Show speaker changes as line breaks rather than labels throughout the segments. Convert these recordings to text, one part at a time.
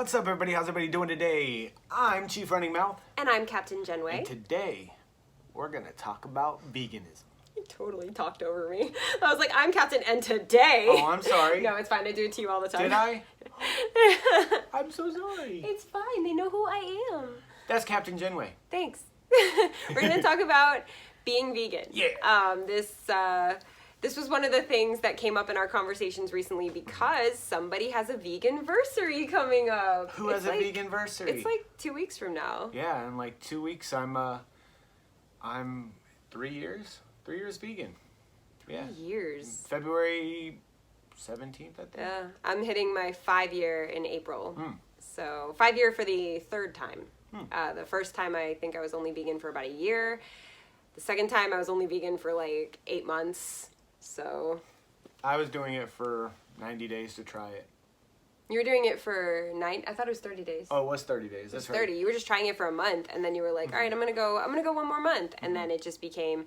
What's up, everybody? How's everybody doing today? I'm Chief Running Mouth.
And I'm Captain Jenne.
And today, we're going to talk about veganism.
You totally talked over me. I was like, I'm Captain, and today...
Oh, I'm sorry.
No, it's fine. I do it to you all the time.
Did I? I'm so sorry.
It's fine. They know who I am.
That's Captain Jenne.
Thanks. We're going to talk about being vegan.
Yeah.
This was one of the things that came up in our conversations recently because somebody has a vegan-versary coming up.
Who has a vegan-versary?
It's like 2 weeks from now.
Yeah, in like 2 weeks, I'm 3 years vegan. Yeah.
3 years.
February 17th, I think.
Yeah, I'm hitting my 5-year in April. So 5-year for the third time. The first time I think I was only vegan for about a year. The second time I was only vegan for like 8 months. So
I was doing it for 90 days to try it.
You were doing it for 9? I thought it was 30 days.
Oh, it was 30 days. That's
30.
Right.
You were just trying it for a month, and then you were like, all right, I'm gonna go 1 more month, and then it just became.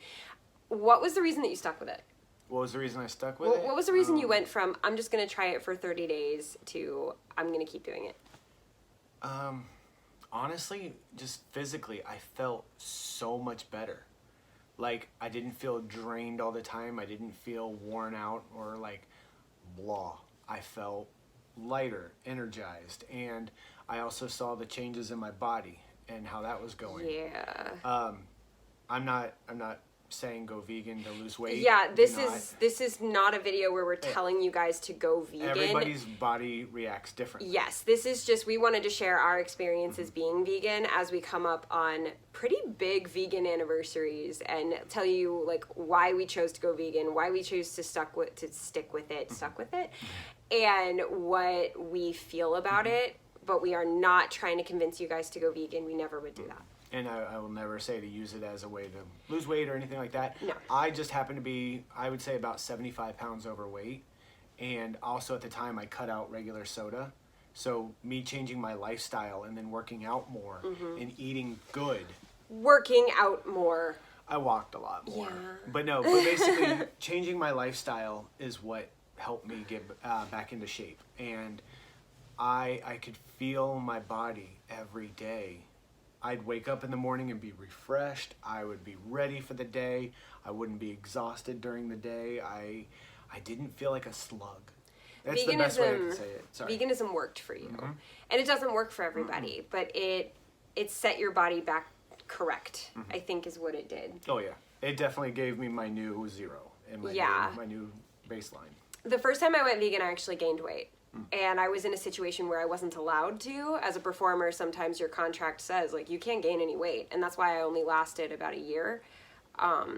What was the reason that you stuck with it?
What was the reason I stuck with it?
What was the reason you went from I'm just gonna try it for 30 days to I'm gonna keep doing it?
Honestly, just physically, I felt so much better. Like, I didn't feel drained all the time. I didn't feel worn out or like blah. I felt lighter, energized, and I also saw the changes in my body and how that was going.
Yeah.
I'm not saying go vegan to lose weight.
Yeah, this is not a video where we're telling you guys to go vegan.
Everybody's body reacts differently.
Yes, this is just, we wanted to share our experiences being vegan as we come up on pretty big vegan anniversaries and tell you like why we chose to go vegan, why we chose to stick with it, and what we feel about it. But we are not trying to convince you guys to go vegan. We never would do that.
And I will never say to use it as a way to lose weight or anything like that.
No.
I just happen to be, I would say, about 75 pounds overweight. And also at the time, I cut out regular soda. So me changing my lifestyle and then working out more and eating good.
Working out more.
I walked a lot more.
Yeah.
But basically changing my lifestyle is what helped me get back into shape. And I could feel my body every day. I'd wake up in the morning and be refreshed. I would be ready for the day. I wouldn't be exhausted during the day. I didn't feel like a slug. That's the best way I can say it. Sorry.
Veganism worked for you. And it doesn't work for everybody, but it set your body back correct, I think is what it did.
Oh, yeah. It definitely gave me my new zero and my new baseline.
The first time I went vegan, I actually gained weight. And I was in a situation where I wasn't allowed to. As a performer, sometimes your contract says, like, you can't gain any weight. And that's why I only lasted about a year.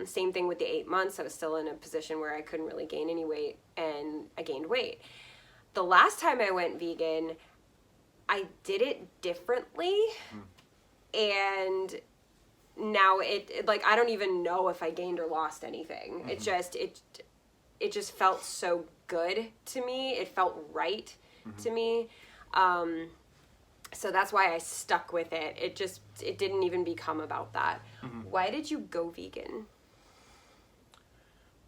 Same thing with the 8 months. I was still in a position where I couldn't really gain any weight, and I gained weight. The last time I went vegan, I did it differently. And now it like, I don't even know if I gained or lost anything. It just felt so good to me. It felt right to me. So that's why I stuck with it. It didn't even become about that. Why did you go vegan?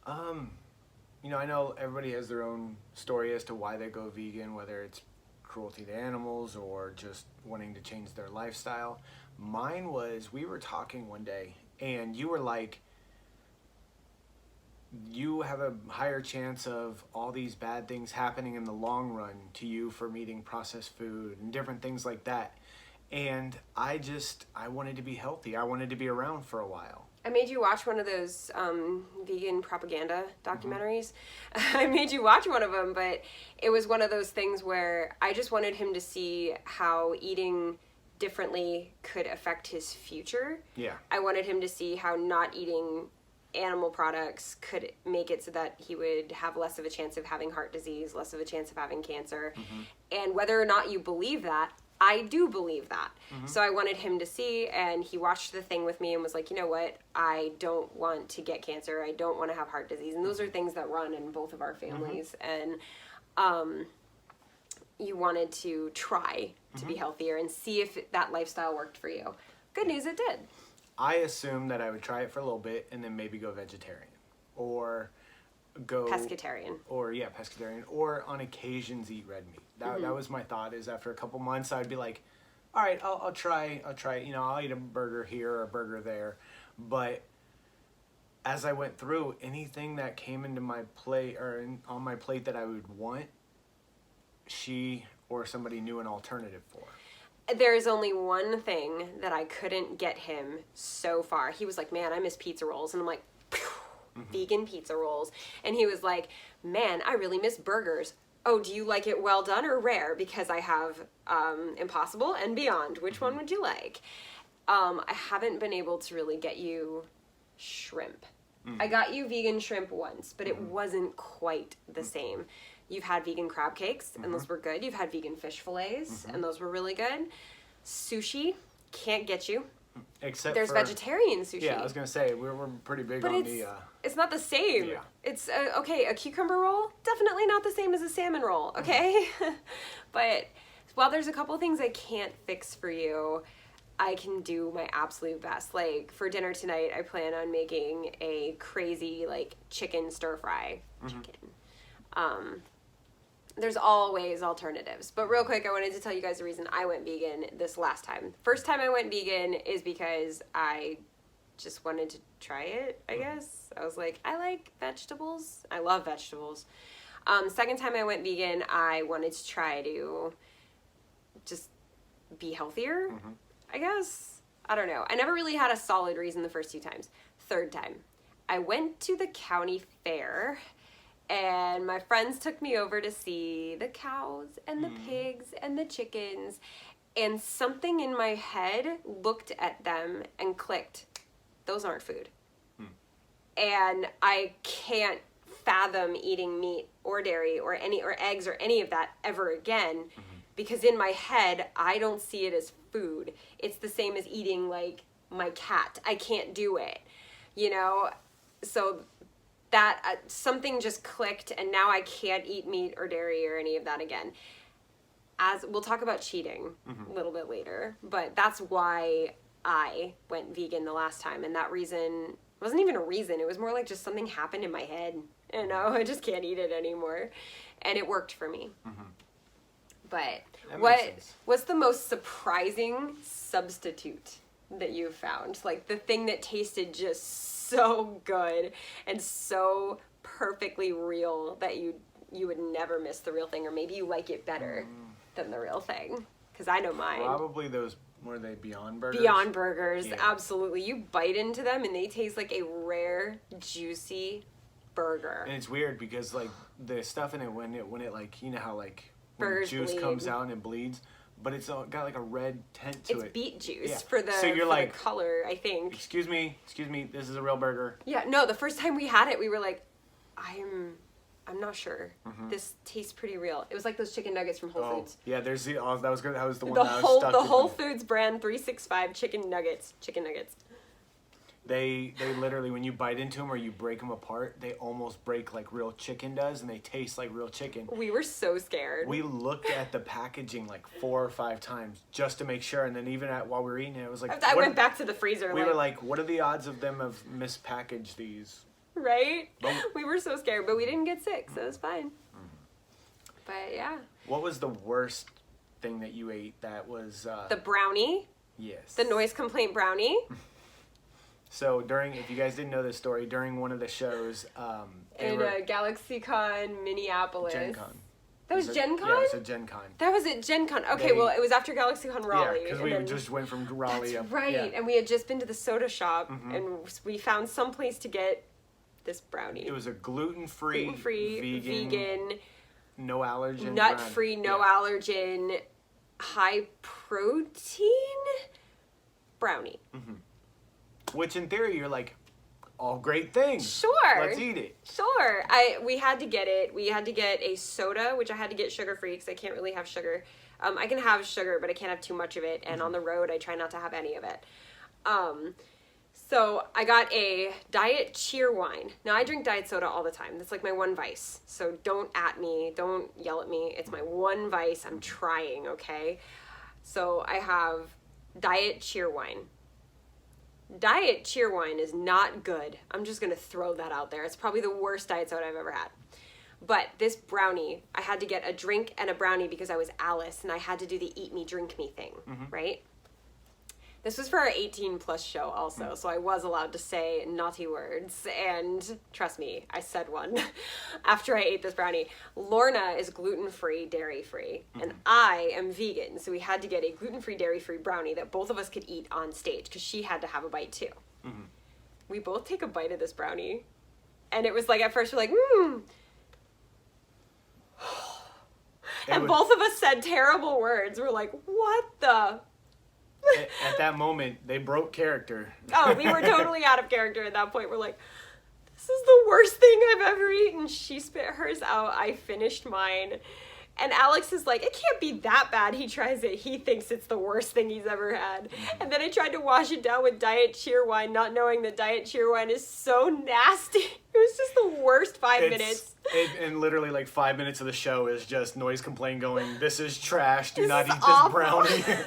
I know everybody has their own story as to why they go vegan, whether it's cruelty to animals or just wanting to change their lifestyle. Mine was, we were talking one day and you were like, you have a higher chance of all these bad things happening in the long run to you from eating processed food and different things like that. And I wanted to be healthy. I wanted to be around for a while.
I made you watch one of those vegan propaganda documentaries. I made you watch one of them, but it was one of those things where I just wanted him to see how eating differently could affect his future.
Yeah.
I wanted him to see how not eating animal products could make it so that he would have less of a chance of having heart disease, less of a chance of having cancer. And whether or not you believe that, I do believe that. So I wanted him to see, and he watched the thing with me and was like, you know what, I don't want to get cancer, I don't want to have heart disease. And those are things that run in both of our families. And you wanted to try to be healthier and see if that lifestyle worked for you. Good news, it did.
I assumed that I would try it for a little bit and then maybe go vegetarian. Or go
pescatarian.
Or pescatarian, or on occasions eat red meat. That was my thought, is after a couple months I'd be like, all right, I'll try, I'll eat a burger here or a burger there. But as I went through, anything that came into my plate or on my plate that I would want, she or somebody knew an alternative for.
There's only one thing that I couldn't get him so far. He was like, man, I miss pizza rolls. And I'm like, vegan pizza rolls. And he was like, man, I really miss burgers. Oh, do you like it well done or rare? Because I have Impossible and Beyond. Which one would you like? I haven't been able to really get you shrimp. I got you vegan shrimp once, but it wasn't quite the same. You've had vegan crab cakes, and those were good. You've had vegan fish fillets, and those were really good. Sushi, can't get you.
Except
there's vegetarian sushi.
Yeah, I was gonna say we're pretty big
but
on
it's not the same.
Yeah.
It's okay. A cucumber roll, definitely not the same as a salmon roll. Okay, but while there's a couple things I can't fix for you, I can do my absolute best. Like for dinner tonight, I plan on making a crazy chicken stir fry. There's always alternatives. But real quick, I wanted to tell you guys the reason I went vegan this last time. First time I went vegan is because I just wanted to try it, I guess. I was like, I like vegetables. I love vegetables. Second time I went vegan, I wanted to try to just be healthier, I guess. I don't know. I never really had a solid reason the first two times. Third time, I went to the county fair, and my friends took me over to see the cows and the pigs and the chickens, and something in my head looked at them and clicked, those aren't food. And I can't fathom eating meat or dairy or eggs or any of that ever again, because in my head, I don't see it as food. It's the same as eating my cat. I can't do it, So that something just clicked, and now I can't eat meat or dairy or any of that again. As we'll talk about cheating a little bit later, but that's why I went vegan the last time, and that reason wasn't even a reason. It was more like just something happened in my head. I just can't eat it anymore, and it worked for me. But what's the most surprising substitute that you've found? Like the thing that tasted just so good and so perfectly real that you would never miss the real thing, or maybe you like it better than the real thing. Because I know mine.
Probably those, were they Beyond Burgers?
Beyond Burgers, absolutely. You bite into them and they taste like a rare, juicy burger.
And it's weird because the stuff in it when it how when
Burgers
juice
bleed.
comes out and it bleeds, but it's got a red tint to it.
It's beet juice
Yeah.
for the
so you're
the color, I think.
Excuse me, this is a real burger.
Yeah, no, the first time we had it, we were like, I'm not sure. This tastes pretty real. It was like those chicken nuggets from Whole Foods.
Yeah, there's that was the one
The
that I was stuck
the
with.
Whole Foods brand 365 chicken nuggets.
They literally, when you bite into them or you break them apart, they almost break like real chicken does, and they taste like real chicken.
We were so scared.
We looked at the packaging 4 or 5 times just to make sure, and then even while we were eating it, it was like...
I went back to the freezer.
We were like, what are the odds of them have mispackaged these?
Right? We were so scared, but we didn't get sick, so it was fine. But yeah.
What was the worst thing that you ate that was...
The brownie.
Yes.
The noise complaint brownie.
So if you guys didn't know this story, during one of the shows...
in GalaxyCon, Minneapolis.
Gen Con.
That was Gen Con?
Yeah, it was a Gen Con.
That was at Gen Con. Okay, well, it was after GalaxyCon Raleigh.
Yeah, because we just went from Raleigh
That's
up.
right.
Yeah.
And we had just been to the soda shop, and we found some place to get this brownie.
It was a gluten-free,
vegan,
no allergen,
nut-free, no allergen, high-protein brownie.
Which in theory, you're like, all great things.
Sure.
Let's eat it.
Sure. We had to get it. We had to get a soda, which I had to get sugar-free because I can't really have sugar. I can have sugar, but I can't have too much of it. And on the road, I try not to have any of it. So I got a diet cheer wine. Now, I drink diet soda all the time. That's like my one vice. So don't at me. Don't yell at me. It's my one vice. I'm trying, okay? So I have diet cheer wine. Diet Cheerwine is not good. I'm just going to throw that out there. It's probably the worst diet soda I've ever had. But this brownie, I had to get a drink and a brownie because I was Alice, and I had to do the eat me, drink me thing, right? This was for our 18 plus show also, so I was allowed to say naughty words, and trust me, I said one after I ate this brownie. Lorna is gluten-free, dairy-free, and I am vegan, so we had to get a gluten-free, dairy-free brownie that both of us could eat on stage, because she had to have a bite too. We both take a bite of this brownie, and it was like, at first we're like, and both of us said terrible words. We're like, what the...
At that moment, they broke character.
Oh, we were totally out of character at that point. We're like, this is the worst thing I've ever eaten. She spit hers out. I finished mine. And Alex is like, it can't be that bad. He tries it. He thinks it's the worst thing he's ever had. And then I tried to wash it down with Diet Cheerwine, not knowing that Diet Cheerwine is so nasty. It was just the worst 5 minutes.
And literally like 5 minutes of the show is just noise complaint going, this is trash. Do
This
not
is
eat
awful.
this brownie.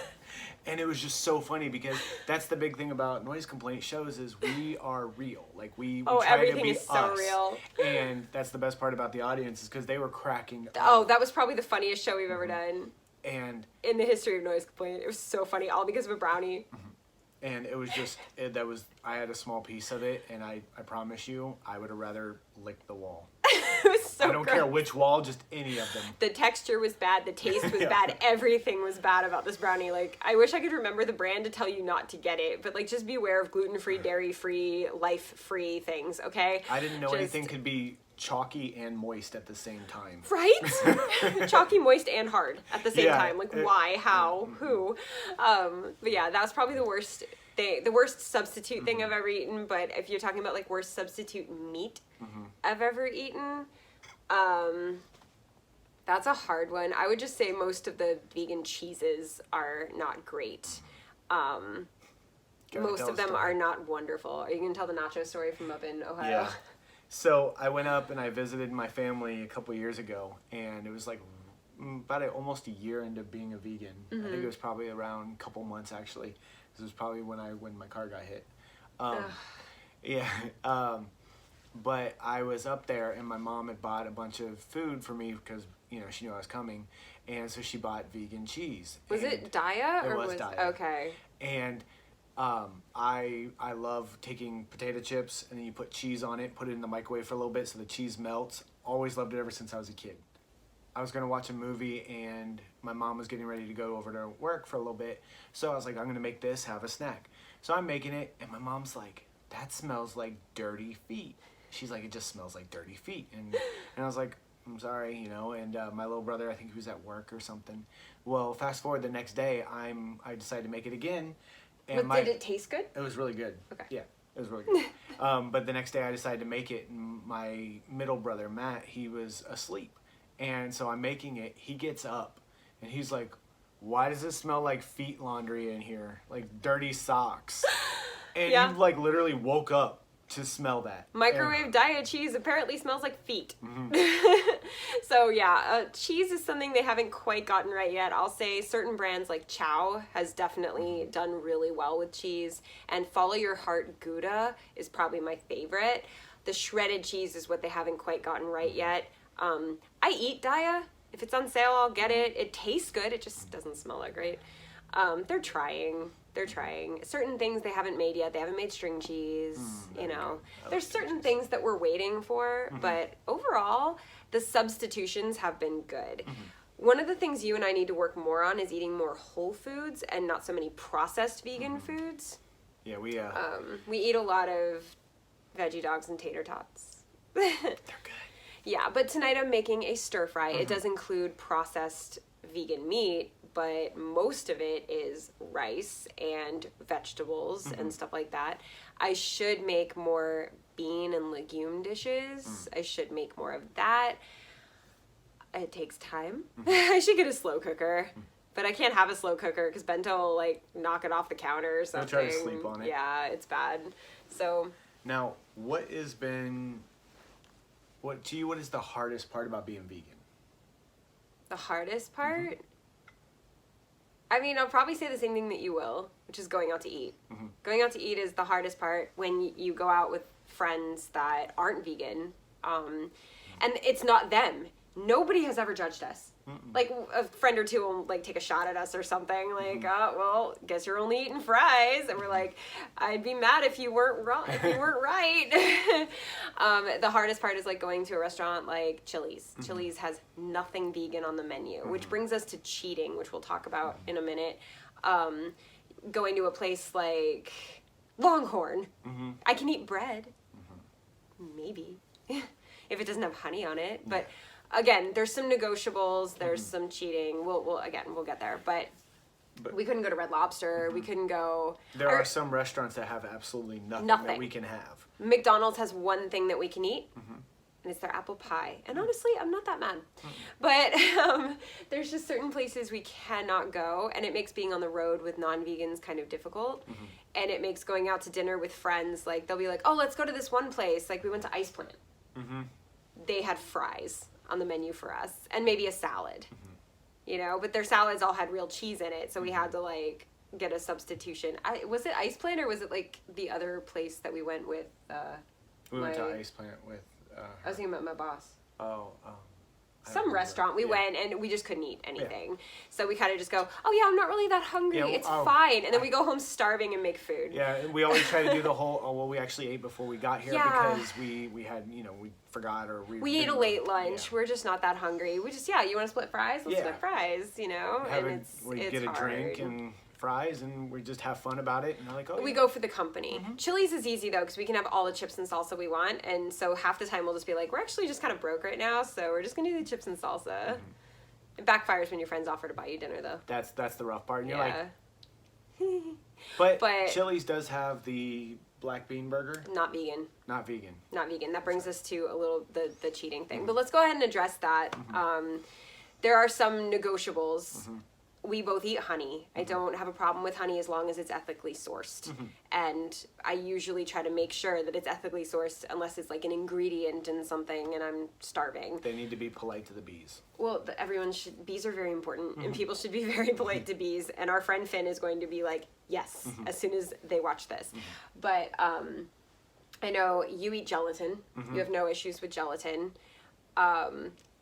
And it was just so funny because that's the big thing about noise complaint shows is we are real. Like we try
everything
to be
is so
us.
real.
And that's the best part about the audience is because they were cracking up.
Oh, that was probably the funniest show we've ever done
And
in the history of noise complaint. It was so funny, all because of a brownie.
and it was just I had a small piece of it, and I promise you I would have rather licked the wall.
It was so
I don't
gross.
care which wall, just any of them.
The texture was bad. The taste was
Yeah.
bad. Everything was bad about this brownie. Like, I wish I could remember the brand to tell you not to get it, but like, just be aware of gluten-free, dairy-free, life-free things, okay?
I didn't know
Just-
anything could be chalky and moist at the same time.
Right? Chalky, moist, and hard at the same
Yeah,
time. Like, why? How? Who? But yeah, that was probably the worst thing, the worst substitute thing I've ever eaten. But if you're talking about like worst substitute meat I've ever eaten, that's a hard one. I would just say most of the vegan cheeses are not great.
Gotta
Most
tell
of
a
them
story.
are not wonderful. Are you going to tell the nacho story from up in Ohio?
Yeah. So I went up and I visited my family a couple years ago, and it was like about almost a year into being a vegan. I think it was probably around a couple months actually. This was probably when my car got hit. Yeah. But I was up there, and my mom had bought a bunch of food for me because she knew I was coming, and so she bought vegan cheese.
Was it Daya?
It
or
was Daya.
Okay.
And I love taking potato chips and then you put cheese on it, put it in the microwave for a little bit so the cheese melts. Always loved it ever since I was a kid. I was going to watch a movie and my mom was getting ready to go over to work for a little bit. So I was like, I'm going to make this, have a snack. So I'm making it and my mom's like, that smells like dirty feet. She's like, it just smells like dirty feet. And I was like, I'm sorry, and my little brother, I think he was at work or something. Well, fast forward the next day, I decided to make it again. And
Did it taste good?
It was really good.
Okay.
Yeah, it was really good. But the next day I decided to make it, and my middle brother, Matt, he was asleep. And so I'm making it. He gets up, and he's like, why does it smell like feet laundry in here? Like dirty socks. And
Yeah.
he like literally woke up to smell that.
Microwave Daya cheese apparently smells like feet. So yeah, cheese is something they haven't quite gotten right yet. I'll say certain brands like Chow has definitely done really well with cheese, and Follow Your Heart Gouda is probably my favorite. The shredded cheese is what they haven't quite gotten right yet. I eat Daya. If it's on sale, I'll get it. It tastes good. It just doesn't smell that great. They're trying. Certain things they haven't made yet. They haven't made string cheese, There's certain things that we're waiting for, but overall, the substitutions have been good. One of the things you and I need to work more on is eating more whole foods and not so many processed vegan foods.
Yeah,
We eat a lot of veggie dogs and tater tots.
they're good.
Yeah, but tonight I'm making a stir fry. It does include processed vegan meat, but most of it is rice and vegetables and stuff like that. I should make more bean and legume dishes. I should make more of that. It takes time. I should get a slow cooker. But I can't have a slow cooker because Bento will knock it off the counter or something.
try to sleep on it.
Yeah, it's bad. So
Now, what is the hardest part about being vegan?
the hardest part, I mean, I'll probably say the same thing that you will, which is going out to eat. Going out to eat is the hardest part when you go out with friends that aren't vegan. And it's not them. Nobody has ever judged us. Like, a friend or two will, like, take a shot at us or something. Like, oh, well, guess you're only eating fries. And we're like, I'd be mad if you weren't wrong, if you weren't right. The hardest part is, like, going to a restaurant like Chili's. Chili's has nothing vegan on the menu, which brings us to cheating, which we'll talk about in a minute. Going to a place like Longhorn. I can eat bread. Maybe. If it doesn't have honey on it. But again, there's some negotiables, there's some cheating. We'll get there. But we couldn't go to Red Lobster. We couldn't go.
There are some restaurants that have absolutely nothing that we can have.
McDonald's has one thing that we can eat, and it's their apple pie. And honestly, I'm not that mad. But there's just certain places we cannot go, and it makes being on the road with non-vegans kind of difficult. And it makes going out to dinner with friends, like, they'll be like, oh, let's go to this one place. Like, we went to Ice Plant. They had fries on the menu for us, and maybe a salad, you know, but their salads all had real cheese in it, so we had to, like, get a substitution. Was it Ice Plant, or was it, like, the other place that we went with?
We went to Ice Plant with...
I was thinking about my boss.
Some
restaurant we went, and we just couldn't eat anything. So we kind of just go, oh yeah, I'm not really that hungry. It's fine. And then we go home starving and make food.
Yeah, we always try to do the whole, oh, well, we actually ate before we got here because we had, you know, we forgot or we
ate a late lunch. We're just not that hungry. We just, you want to split fries? Let's split fries, you know?
We get a drink and fries, and we just have fun about it, and they're like, oh,
we go for the company. Chili's is easy though, because we can have all the chips and salsa we want, and so half the time we'll just be like, we're actually just kind of broke right now, so we're just gonna do the chips and salsa. It backfires when your friends offer to buy you dinner though.
That's the rough part, and you're like, but Chili's does have the black bean burger.
Not vegan.
Not vegan.
That brings us to a little the cheating thing, but let's go ahead and address that. There are some negotiables. We both eat honey. I don't have a problem with honey as long as it's ethically sourced. And I usually try to make sure that it's ethically sourced unless it's like an ingredient in something and I'm starving.
They need to be polite to the bees.
Well, bees are very important and people should be very polite to bees. And our friend Finn is going to be like, yes, as soon as they watch this. But I know you eat gelatin. You have no issues with gelatin.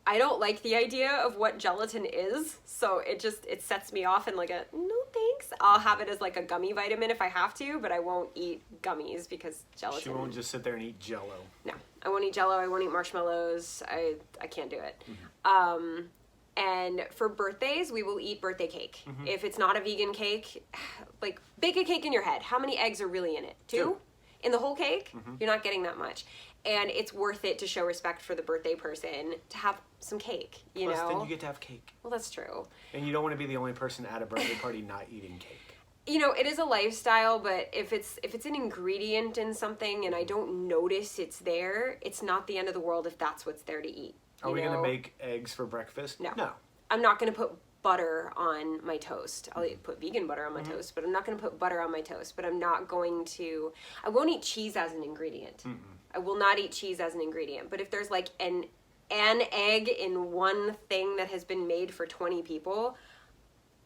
I don't like the idea of what gelatin is, so it sets me off in like a, no thanks. I'll have it as like a gummy vitamin if I have to, but I won't eat gummies because gelatin.
She won't just sit there and eat Jell-O.
No, I won't eat Jell-O, I won't eat marshmallows, I can't do it. And for birthdays, we will eat birthday cake. If it's not a vegan cake, like bake a cake in your head. How many eggs are really in it? Two? In the whole cake? You're not getting that much. And it's worth it to show respect for the birthday person to have some cake, you know?
Then you get to have cake.
Well, that's true.
And you don't want to be the only person at a birthday party not eating cake.
You know, it is a lifestyle, but if it's an ingredient in something and I don't notice it's there, it's not the end of the world if that's what's there to eat.
Are we going to make eggs for breakfast?
No. I'm not going to put butter on my toast. I'll put vegan butter on my toast, but I'm not going to put butter on my toast. But I won't eat cheese as an ingredient. I will not eat cheese as an ingredient. But if there's like an egg in one thing that has been made for 20 people,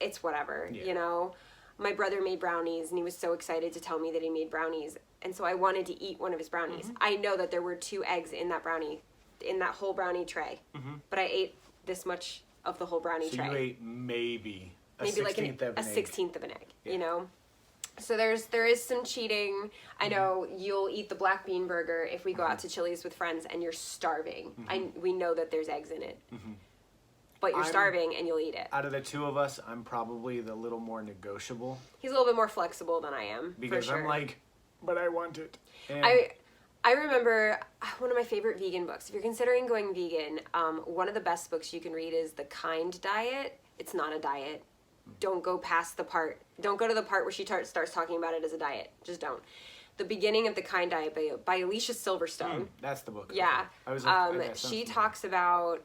it's whatever, you know? My brother made brownies and he was so excited to tell me that he made brownies. And so I wanted to eat one of his brownies. I know that there were 2 eggs in that brownie, in that whole brownie tray. But I ate this much of the whole brownie tray.
So you ate maybe a
16th of an egg, you know? So there is some cheating. I know you'll eat the black bean burger if we go out to Chili's with friends and you're starving. We know that there's eggs in it. But you're starving and you'll eat it.
Out of the 2 of us, I'm probably the little more negotiable.
He's a little bit more flexible than I am,
because
for sure.
I'm like, but I want it. And
I remember one of my favorite vegan books. If you're considering going vegan, one of the best books you can read is The Kind Diet. It's not a diet. Don't go to the part where she starts talking about it as a diet. Just don't. The Beginning of the Kind Diet by Alicia Silverstone.
That's the book.
Yeah. She talks about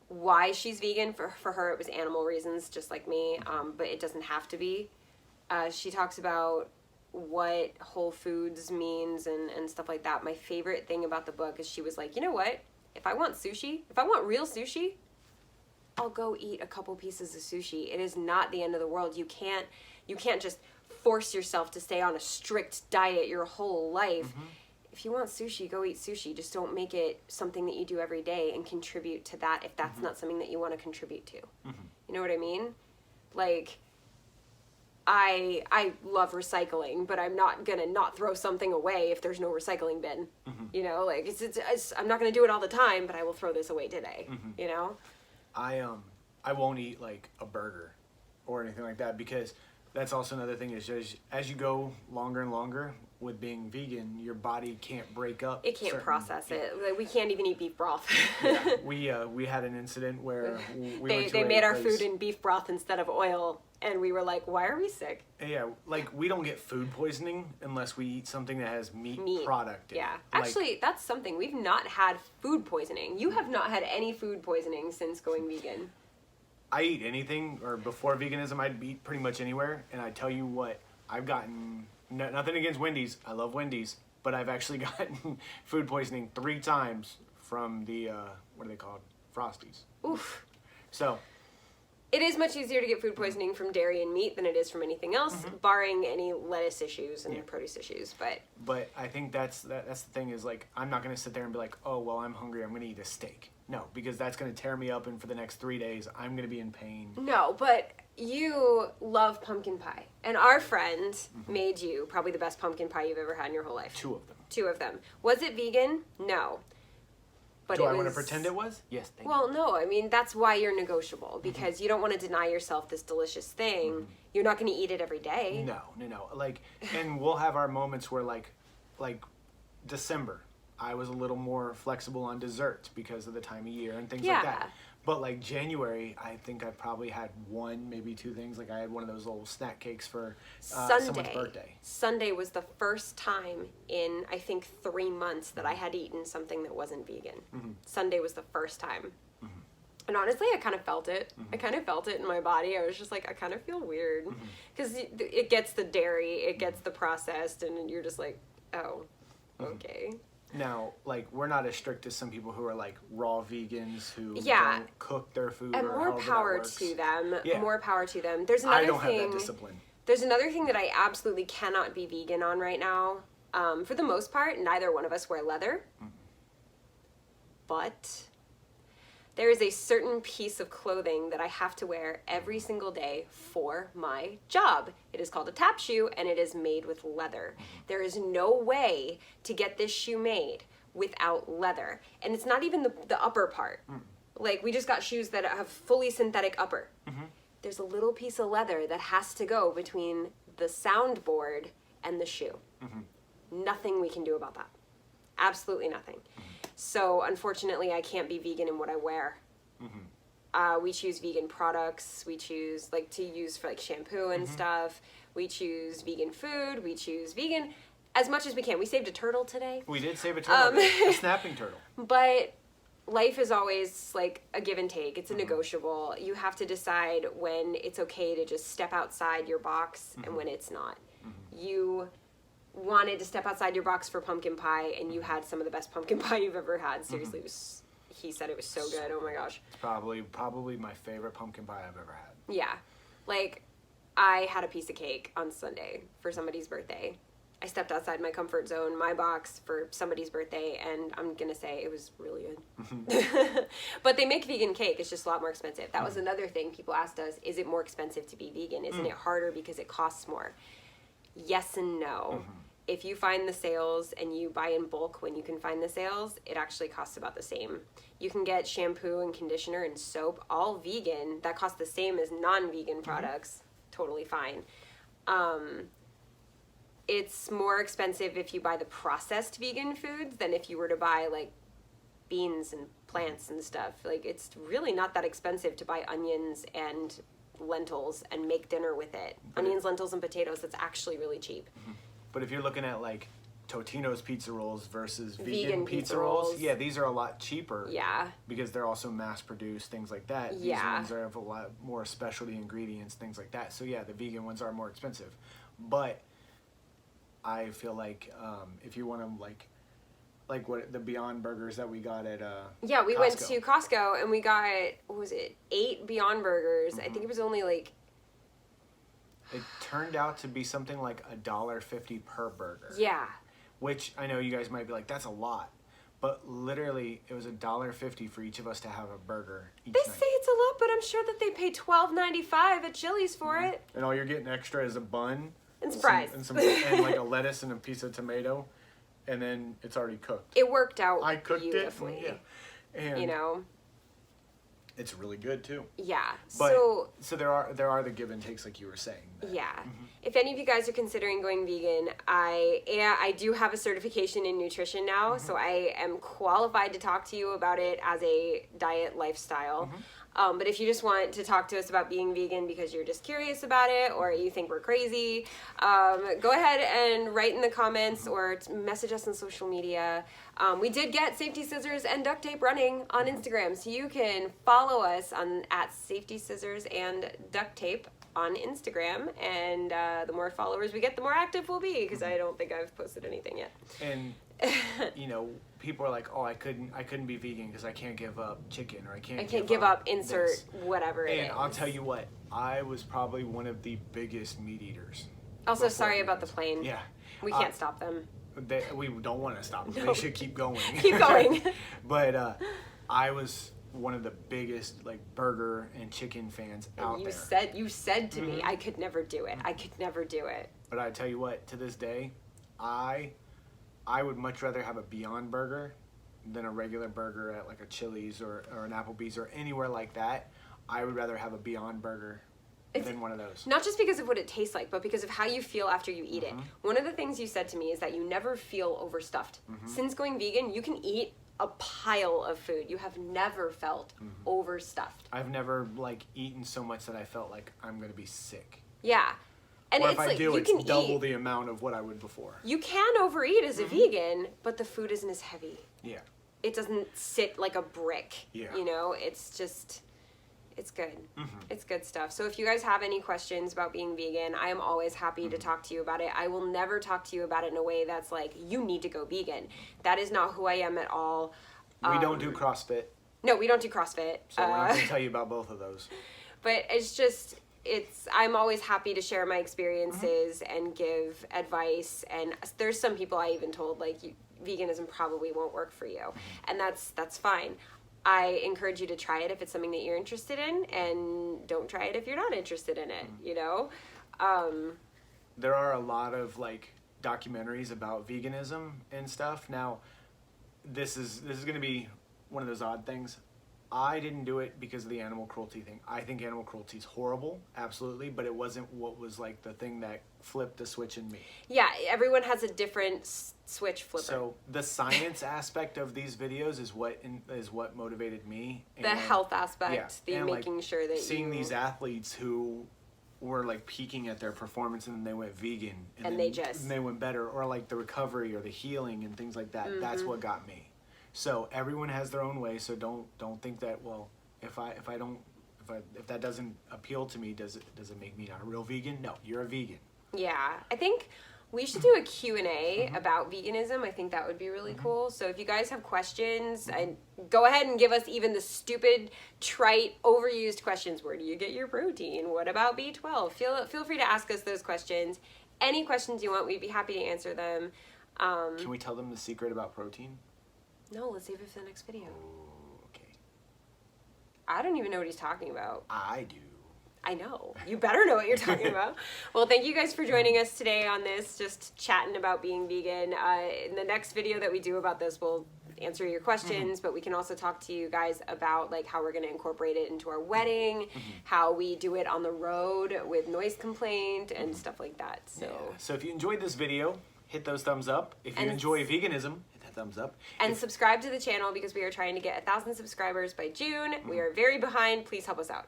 why she's vegan. For her, it was animal reasons, just like me, but it doesn't have to be. She talks about what Whole Foods means and stuff like that. My favorite thing about the book is she was like, you know what? If I want real sushi, I'll go eat a couple pieces of sushi. It is not the end of the world. You can't just force yourself to stay on a strict diet your whole life. If you want sushi, go eat sushi. Just don't make it something that you do every day and contribute to that if that's not something that you want to contribute to. You know what I mean? Like, I love recycling, but I'm not gonna not throw something away if there's no recycling bin. You know, like it's I'm not gonna do it all the time, but I will throw this away today. You know,
I won't eat like a burger or anything like that, because that's also another thing is just as you go longer and longer with being vegan, your body can't break up.
It can't process it. Like, we can't even eat beef broth.
We had an incident where
they made our food in beef broth instead of oil, and we were like, why are we sick?
Yeah, like we don't get food poisoning unless we eat something that has meat product in it.
Actually, that's something. We've not had food poisoning. You have not had any food poisoning since going vegan.
I eat anything, or before veganism, I'd eat pretty much anywhere, and I tell you what, I've gotten, nothing against Wendy's, I love Wendy's, but I've actually gotten food poisoning 3 times from the, what are they called? Frosties.
Oof.
So.
It is much easier to get food poisoning from dairy and meat than it is from anything else, barring any lettuce issues and produce issues,
But I think that's the thing is, like, I'm not going to sit there and be like, oh, well, I'm hungry, I'm going to eat a steak. No, because that's going to tear me up, and for the next 3 days, I'm going to be in pain.
No, but you love pumpkin pie. And our friend made you probably the best pumpkin pie you've ever had in your whole life.
2 of them.
2 of them. Was it vegan? No. But
Do I want to pretend it was? Yes, thank you.
Well, no, I mean, that's why you're negotiable, because you don't want to deny yourself this delicious thing. You're not going to eat it every day.
No. Like, and we'll have our moments where, like December, I was a little more flexible on desserts because of the time of year and things like that. But like January, I think I probably had 1, maybe 2 things. Like I had one of those little snack cakes for someone's birthday.
Sunday was the first time in, I think, 3 months that I had eaten something that wasn't vegan. Sunday was the first time. And honestly, I kind of felt it. I kind of felt it in my body. I was just like, I kind of feel weird. Because it gets the dairy, it gets the processed, and you're just like, oh, okay.
Now, like, we're not as strict as some people who are, like, raw vegans who don't cook their food.
And more power to them. More power to them. There's another
I don't
thing,
have that discipline.
There's another thing that I absolutely cannot be vegan on right now. For the most part, neither one of us wear leather. But there is a certain piece of clothing that I have to wear every single day for my job. It is called a tap shoe, and it is made with leather. There is no way to get this shoe made without leather. And it's not even the upper part. Like, we just got shoes that have fully synthetic upper. There's a little piece of leather that has to go between the soundboard and the shoe. Nothing we can do about that. Absolutely nothing. So, unfortunately, I can't be vegan in what I wear. We choose vegan products. We choose, like, to use for, like, shampoo and stuff. We choose vegan food. We choose vegan as much as we can. We saved a turtle today.
We did save a turtle. A snapping turtle.
But life is always, like, a give and take. It's a negotiable. You have to decide when it's okay to just step outside your box and when it's not. You wanted to step outside your box for pumpkin pie, and you had some of the best pumpkin pie you've ever had. Seriously, he said it was so good. Oh my gosh.
It's probably my favorite pumpkin pie I've ever had.
Yeah. Like, I had a piece of cake on Sunday for somebody's birthday. I stepped outside my comfort zone, my box, for somebody's birthday, and I'm gonna say it was really good. But they make vegan cake. It's just a lot more expensive. That was another thing people asked us, is it more expensive to be vegan? Isn't it harder because it costs more? Yes and no. If you find the sales and you buy in bulk when you can find the sales, it actually costs about the same. You can get shampoo and conditioner and soap, all vegan, that cost the same as non-vegan products. Totally fine. It's more expensive if you buy the processed vegan foods than if you were to buy, like, beans and plants and stuff. Like, it's really not that expensive to buy onions and lentils and make dinner with it. Onions, lentils, and potatoes, that's actually really cheap.
But if you're looking at, like, Totino's pizza rolls versus vegan pizza rolls, yeah, these are a lot cheaper.
Yeah.
Because they're also mass-produced, things like that.
Yeah.
These ones have a lot more specialty ingredients, things like that. So, yeah, the vegan ones are more expensive. But I feel like if you want to, like, like what the Beyond Burgers that we got at
Yeah, we
Costco.
went to Costco and we got, what was it, 8 Beyond Burgers. I think it was only like...
It turned out to be something like $1.50 per burger.
Yeah.
Which I know you guys might be like, that's a lot. But literally, it was $1.50 for each of us to have a burger each
They
night.
say it's a lot, but I'm sure that they pay $12.95 at Chili's for it.
And all you're getting extra is a bun.
And fries.
And like a lettuce and a piece of tomato. And then it's already cooked.
It worked out
I cooked
beautifully.
it. Yeah. And
you know?
it's really good too.
Yeah.
But,
so
there are the give and takes like you were saying.
yeah. If any of you guys are considering going vegan, I do have a certification in nutrition now, so I am qualified to talk to you about it as a diet lifestyle. But if you just want to talk to us about being vegan because you're just curious about it or you think we're crazy, go ahead and write in the comments or message us on social media. We did get Safety Scissors and Duct Tape running on Instagram, so you can follow us at Safety Scissors and Duct Tape on Instagram, and the more followers we get, the more active we'll be, because I don't think I've posted anything yet.
And you know, people are like, oh, I couldn't be vegan because I can't give up chicken, or I can't
give up insert
this.
whatever it is.
And I'll tell you what, I was probably one of the biggest meat eaters.
Also,
before
sorry about the
vegans.
plane.
Yeah.
We can't stop them.
We don't want to stop them.
No.
They should keep going.
Keep going.
But I was one of the biggest like burger and chicken fans out there.
You said to me, I could never do it. I could never do it.
But I tell you what, to this day, I would much rather have a Beyond Burger than a regular burger at like a Chili's or an Applebee's or anywhere like that. I would rather have a Beyond Burger than one of those.
Not just because of what it tastes like, but because of how you feel after you eat it. One of the things you said to me is that you never feel overstuffed. Since going vegan, you can eat a pile of food. You have never felt overstuffed.
I've never like eaten so much that I felt like I'm going to be sick.
Yeah. And
Or
it's
if I
like
do,
you
it's
can
double
eat.
the amount of what I would before.
You can overeat as a vegan, but the food isn't as heavy.
Yeah.
It doesn't sit like a brick.
Yeah.
You know, it's just, it's good. It's good stuff. So if you guys have any questions about being vegan, I am always happy to talk to you about it. I will never talk to you about it in a way that's like, you need to go vegan. That is not who I am at all.
We don't do CrossFit,
No, we don't do CrossFit.
so we're not going to tell you about both of those.
But it's just, I'm always happy to share my experiences and give advice. And there's some people I even told, like, veganism probably won't work for you. And that's fine. I encourage you to try it if it's something that you're interested in, and don't try it if you're not interested in it, you know?
There are a lot of like documentaries about veganism and stuff. Now, this is going to be one of those odd things. I didn't do it because of the animal cruelty thing. I think animal cruelty is horrible, absolutely, but it wasn't what was like the thing that flipped the switch in me.
Yeah, everyone has a different switch flipper.
So the science aspect of these videos is what motivated me.
The health aspect,
yeah,
the
and,
making
like,
sure that
seeing these athletes who were like peaking at their performance and then they went vegan
And they
went better, or like the recovery or the healing and things like that. That's what got me. So everyone has their own way. So don't think that, well, if that doesn't appeal to me, does it make me not a real vegan? No, you're a vegan.
Yeah, I think we should do a Q&A about veganism. I think that would be really cool. So if you guys have questions, and go ahead and give us even the stupid, trite, overused questions. Where do you get your protein? What about B12? Feel free to ask us those questions. Any questions you want, we'd be happy to answer them.
Can we tell them the secret about protein?
No, let's save it for the next video.
Oh, okay.
I don't even know what he's talking about.
I do.
I know. You better know what you're talking about. Well, thank you guys for joining us today on this, just chatting about being vegan. In the next video that we do about this, we'll answer your questions, but we can also talk to you guys about like how we're going to incorporate it into our wedding, how we do it on the road with noise complaint and stuff like that. So,
So if you enjoyed this video, hit those thumbs up. If you enjoy veganism, hit that thumbs up.
And subscribe to the channel because we are trying to get 1,000 subscribers by June. We are very behind. Please help us out.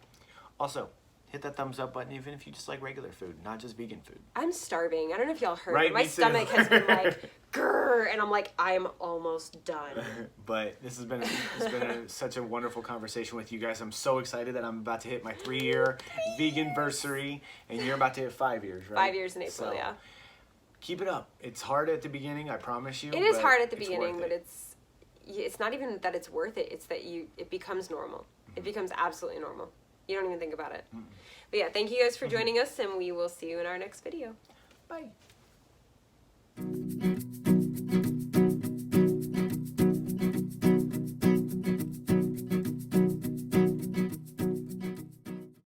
Also, hit that thumbs up button even if you just like regular food, not just vegan food.
I'm starving. I don't know if y'all heard,
Right,
but my
me too.
stomach has been like, grrr, and I'm like, I'm almost done.
But this has been such a wonderful conversation with you guys. I'm so excited that I'm about to hit my 3-year vegan-versary, and you're about to hit 5 years, right?
5 years in April,
So,
yeah.
keep it up. It's hard at the beginning, I promise you.
It is hard at the
it's
beginning,
worth
but
it.
it's not even that it's worth it. It's that it becomes normal. It becomes absolutely normal. You don't even think about it. But yeah, thank you guys for joining us, and we will see you in our next video.
Bye.